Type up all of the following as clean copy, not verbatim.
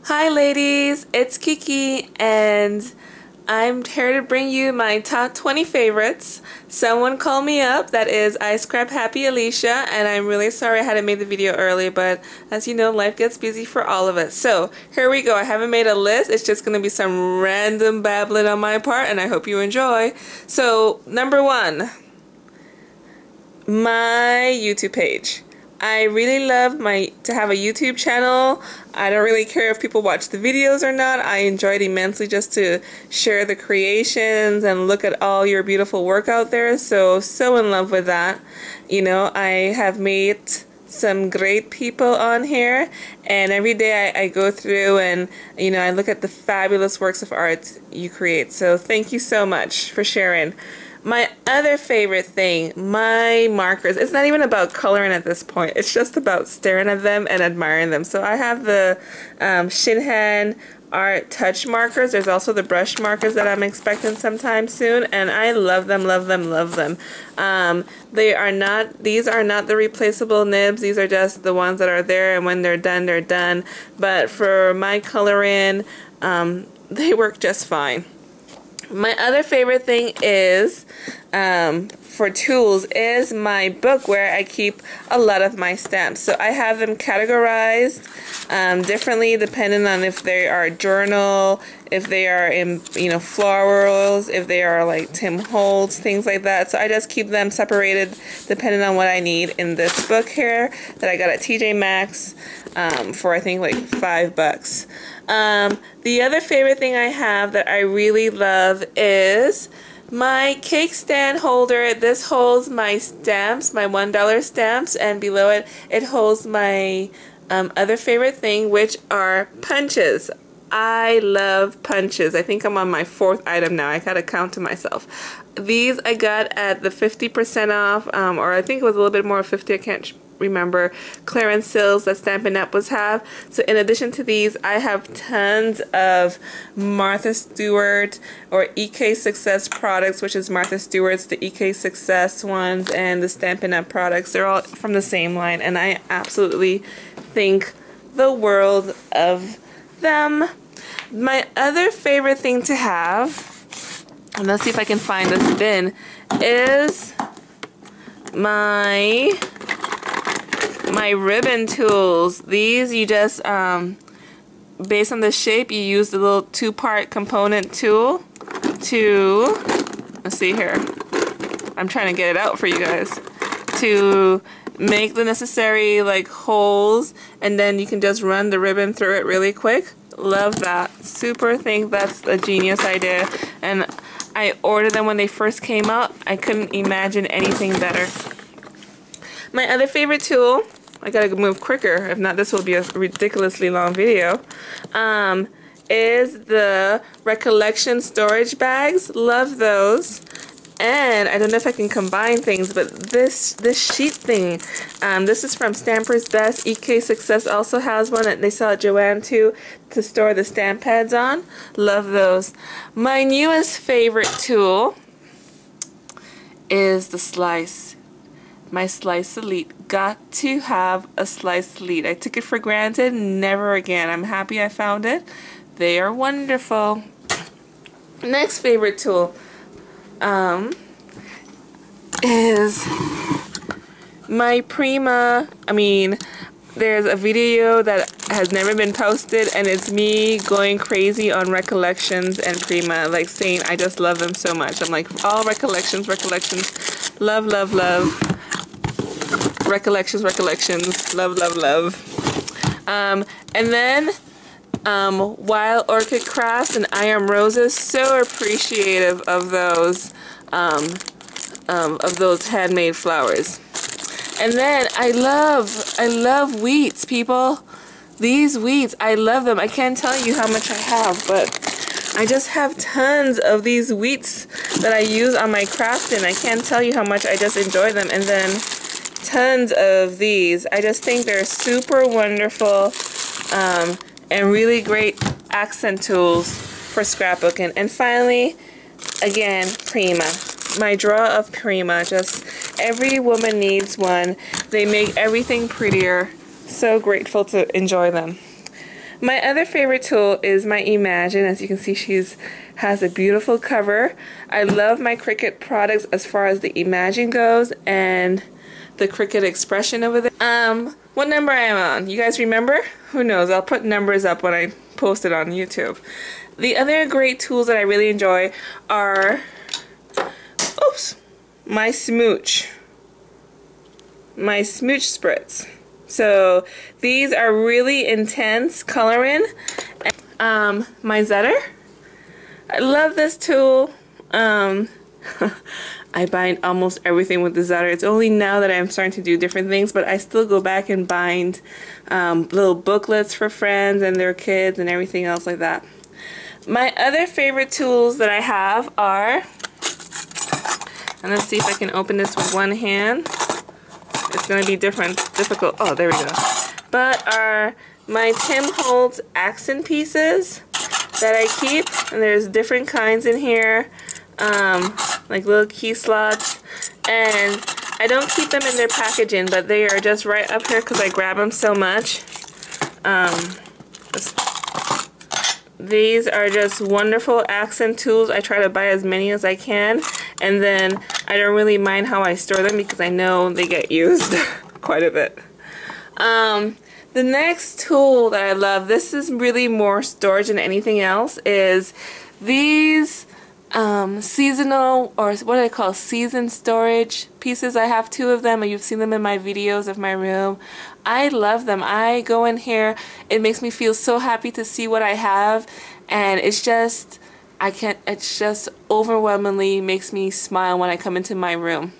Hi ladies, it's Kiki and I'm here to bring you my top 20 favorites. Someone called me up, that is I Scrap Happy Alicia, and I'm really sorry I hadn't made the video early, but as you know, life gets busy for all of us. So here we go. I haven't made a list, it's just going to be some random babbling on my part, and I hope you enjoy. So number 1, my YouTube page. I really love to have a YouTube channel. I don't really care if people watch the videos or not. I enjoy it immensely just to share the creations and look at all your beautiful work out there. So in love with that. You know, I have met some great people on here, and every day I go through and, you know, I look at the fabulous works of art you create. So thank you so much for sharing. My other favorite thing, my markers. It's not even about coloring at this point. It's just about staring at them and admiring them. So I have the Shinhan Art Touch markers. There's also the brush markers that I'm expecting sometime soon, and I love them, love them, love them. These are not the replaceable nibs. These are just the ones that are there, and when they're done. But for my coloring, they work just fine. My other favorite thing is, for tools, is my book where I keep a lot of my stamps. So I have them categorized differently depending on if they are journal, if they are in, you know, florals, if they are like Tim Holtz, things like that. So I just keep them separated depending on what I need in this book here that I got at TJ Maxx for I think like $5. The other favorite thing I have that I really love is my cake stand holder. This holds my stamps, my $1 stamps, and below it, it holds my other favorite thing, which are punches. I love punches. I think I'm on my 4th item now. I gotta count to myself. These I got at the 50% off, or I think it was a little bit more, 50, I can't remember, clearance sales that Stampin' Up! Was have. So in addition to these, I have tons of Martha Stewart or EK Success products, which is Martha Stewart's, the EK Success ones, and the Stampin' Up! Products. They're all from the same line, and I absolutely think the world of them. My other favorite thing to have, and let's see if I can find this bin, is my ribbon tools. These you just, based on the shape, you use the little 2-part component tool to, let's see here, I'm trying to get it out for you guys, to make the necessary like holes, and then you can just run the ribbon through it really quick. Love that. Super think that's a genius idea, and I ordered them when they first came out. I couldn't imagine anything better. My other favorite tool, I gotta move quicker, if not this will be a ridiculously long video, is the Recollection storage bags. Love those. And I don't know if I can combine things, but this sheet thing, this is from Stamper's Best. EK Success also has one that they sell at Joann too, to store the stamp pads on. Love those. My newest favorite tool is the Slice. My Slice Elite. Got to have a Slice Elite. I took it for granted. Never again. I'm happy I found it. They are wonderful. Next favorite tool is my Prima. There's a video that has never been posted, and it's me going crazy on Recollections and Prima, like saying I just love them so much. I'm like, all Recollections, love, love, love. Recollections, love, love, love. And then Wild Orchid Crafts and I Am Roses, so appreciative of those handmade flowers. And then I love wheats, people. These wheats, I love them. I can't tell you how much I have, but I just have tons of these wheats that I use on my crafting. I can't tell you how much I just enjoy them. And then tons of these. I just think they're super wonderful and really great accent tools for scrapbooking. And finally, again, Prima. My drawer of Prima. Just every woman needs one. They make everything prettier. So grateful to enjoy them. My other favorite tool is my Imagine. As you can see, has a beautiful cover. I love my Cricut products as far as the Imagine goes and the Cricut expression over there. What number I am on? You guys remember? Who knows? I'll put numbers up when I post it on YouTube. The other great tools that I really enjoy are, my Smooch spritz. So these are really intense coloring. My Zetter. I love this tool. I bind almost everything with the Zetter. It's only now that I'm starting to do different things, but I still go back and bind little booklets for friends and their kids and everything else like that. My other favorite tools that I have are, and let's see if I can open this with one hand. It's going to be difficult. Oh, there we go. But are my Tim Holtz accent pieces that I keep, and there's different kinds in here, like little key slots, and I don't keep them in their packaging, but they are just right up here because I grab them so much. These are just wonderful accent tools. I try to buy as many as I can, and then I don't really mind how I store them because I know they get used quite a bit. The next tool that I love, this is really more storage than anything else, is these seasonal, or what do I call, season storage pieces. I have two of them, and you've seen them in my videos of my room. I love them. I go in here, it makes me feel so happy to see what I have, and it's just, it's just overwhelmingly makes me smile when I come into my room.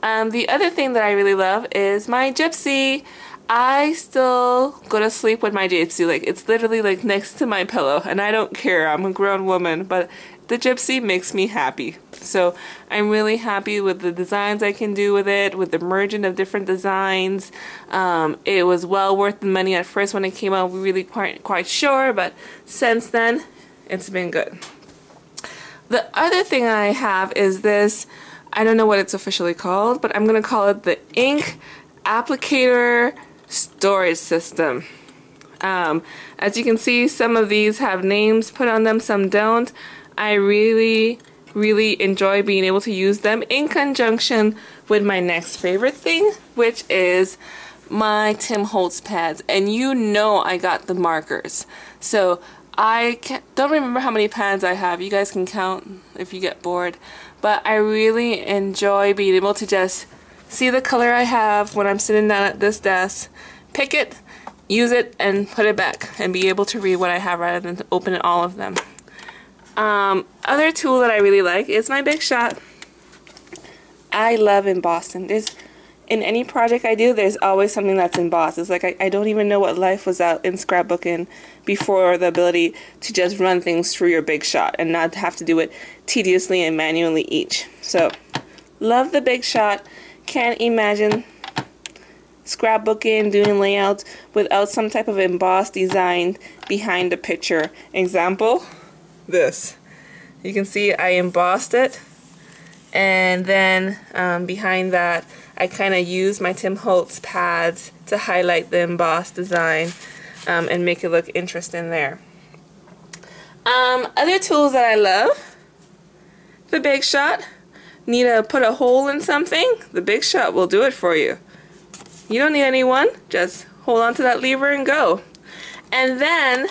The other thing that I really love is my Gypsy. I still go to sleep with my Gypsy. Like, it's literally like next to my pillow, and I don't care. I'm a grown woman, but the Gypsy makes me happy. So I'm really happy with the designs I can do with it, with the merging of different designs. It was well worth the money at first when it came out. We really quite sure, but since then, it's been good. The other thing I have is this, I don't know what it's officially called, but I'm going to call it the Ink Applicator Storage System. As you can see, some of these have names put on them, some don't. I really enjoy being able to use them in conjunction with my next favorite thing, which is my Tim Holtz pads. And you know I got the markers. So I don't remember how many pads I have. You guys can count if you get bored. But I really enjoy being able to just see the color I have when I'm sitting down at this desk, pick it, use it, and put it back, and be able to read what I have rather than opening all of them. Other tool that I really like is my Big Shot. I love embossing. In any project I do, there's always something that's embossed. It's like I don't even know what life was out in scrapbooking before the ability to just run things through your Big Shot and not have to do it tediously and manually each. So, love the Big Shot. Can't imagine scrapbooking, doing layouts without some type of embossed design behind the picture. Example, this. You can see I embossed it, and then behind that I kind of use my Tim Holtz pads to highlight the embossed design and make it look interesting there. Other tools that I love, the Big Shot. Need to put a hole in something? The Big Shot will do it for you. You don't need anyone, just hold on to that lever and go. And then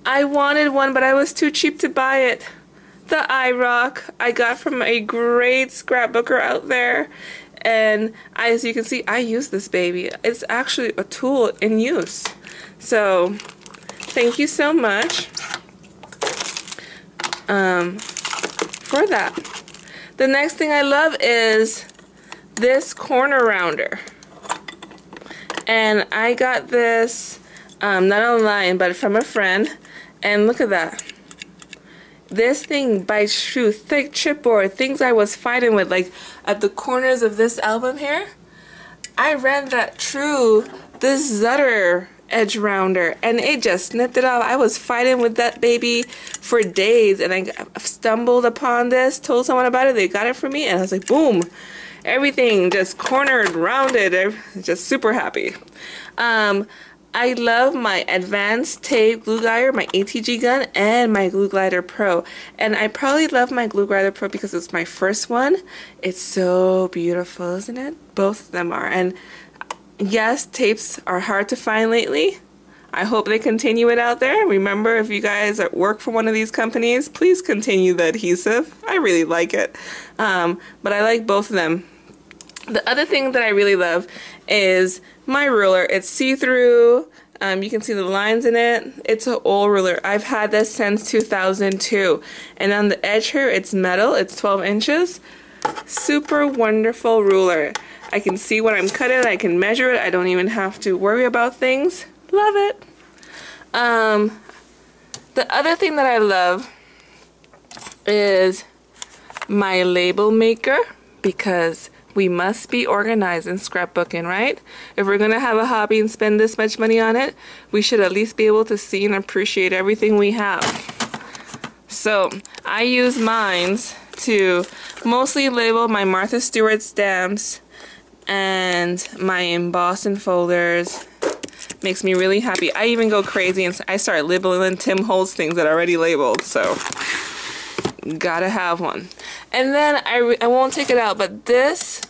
I wanted one, but I was too cheap to buy it. The iRock I got from a great scrapbooker out there, and as you can see, I use this baby. It's actually a tool in use. So thank you so much for that. The next thing I love is this corner rounder. And I got this not online, but from a friend. And look at that. This thing bites through thick chipboard, things I was fighting with, like at the corners of this album here. I ran that through this Zetter edge rounder, and it just snipped it off. I was fighting with that baby for days, and I stumbled upon this, told someone about it, they got it for me, and I was like, boom, everything just cornered, rounded, just super happy. I love my Advanced Tape Glue Glider, my ATG gun, and my Glue Glider Pro. And I probably love my Glue Glider Pro because it's my first one. It's so beautiful, isn't it? Both of them are. And yes, tapes are hard to find lately. I hope they continue it out there. Remember, if you guys work for one of these companies, please continue the adhesive. I really like it. But I like both of them. The other thing that I really love is my ruler. It's see-through. You can see the lines in it. It's an old ruler. I've had this since 2002. And on the edge here, it's metal. It's 12 inches. Super wonderful ruler. I can see what I'm cutting. I can measure it. I don't even have to worry about things. Love it. The other thing that I love is my label maker, because we must be organized in scrapbooking, right? If we're going to have a hobby and spend this much money on it, we should at least be able to see and appreciate everything we have. So I use mine to mostly label my Martha Stewart stamps and my embossing folders. Makes me really happy. I even go crazy and I start labeling Tim Holtz things that are already labeled, so gotta have one. And then I won't take it out, but this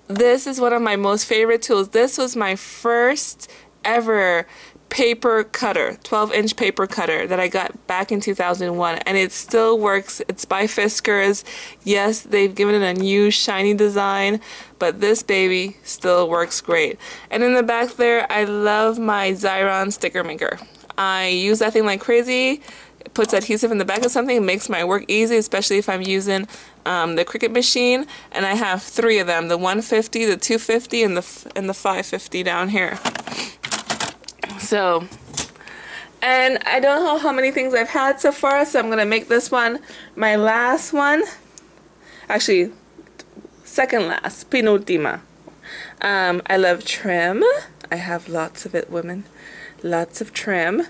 is one of my most favorite tools. This was my first ever paper cutter, 12-inch paper cutter that I got back in 2001, and it still works. It's by Fiskars. Yes, they've given it a new shiny design, but this baby still works great. And in the back there, I love my Xyron sticker maker. I use that thing like crazy. It puts adhesive in the back of something. It makes my work easy, especially if I'm using the Cricut machine. And I have 3 of them: the 150, the 250, and the 550 down here. So, and I don't know how many things I've had so far, so I'm gonna make this one my last one. Actually, second last, penultima. I love trim. I have lots of it, women. Lots of trim.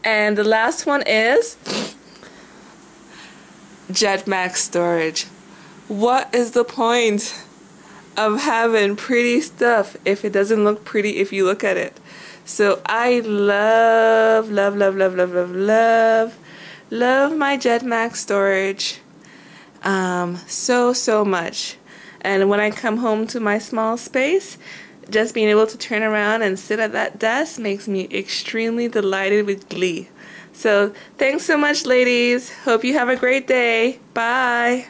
And the last one is Jetmax storage. What is the point of having pretty stuff if it doesn't look pretty if you look at it? So I love my Jetmax storage so much. And when I come home to my small space, just being able to turn around and sit at that desk makes me extremely delighted with glee. So thanks so much, ladies. Hope you have a great day. Bye.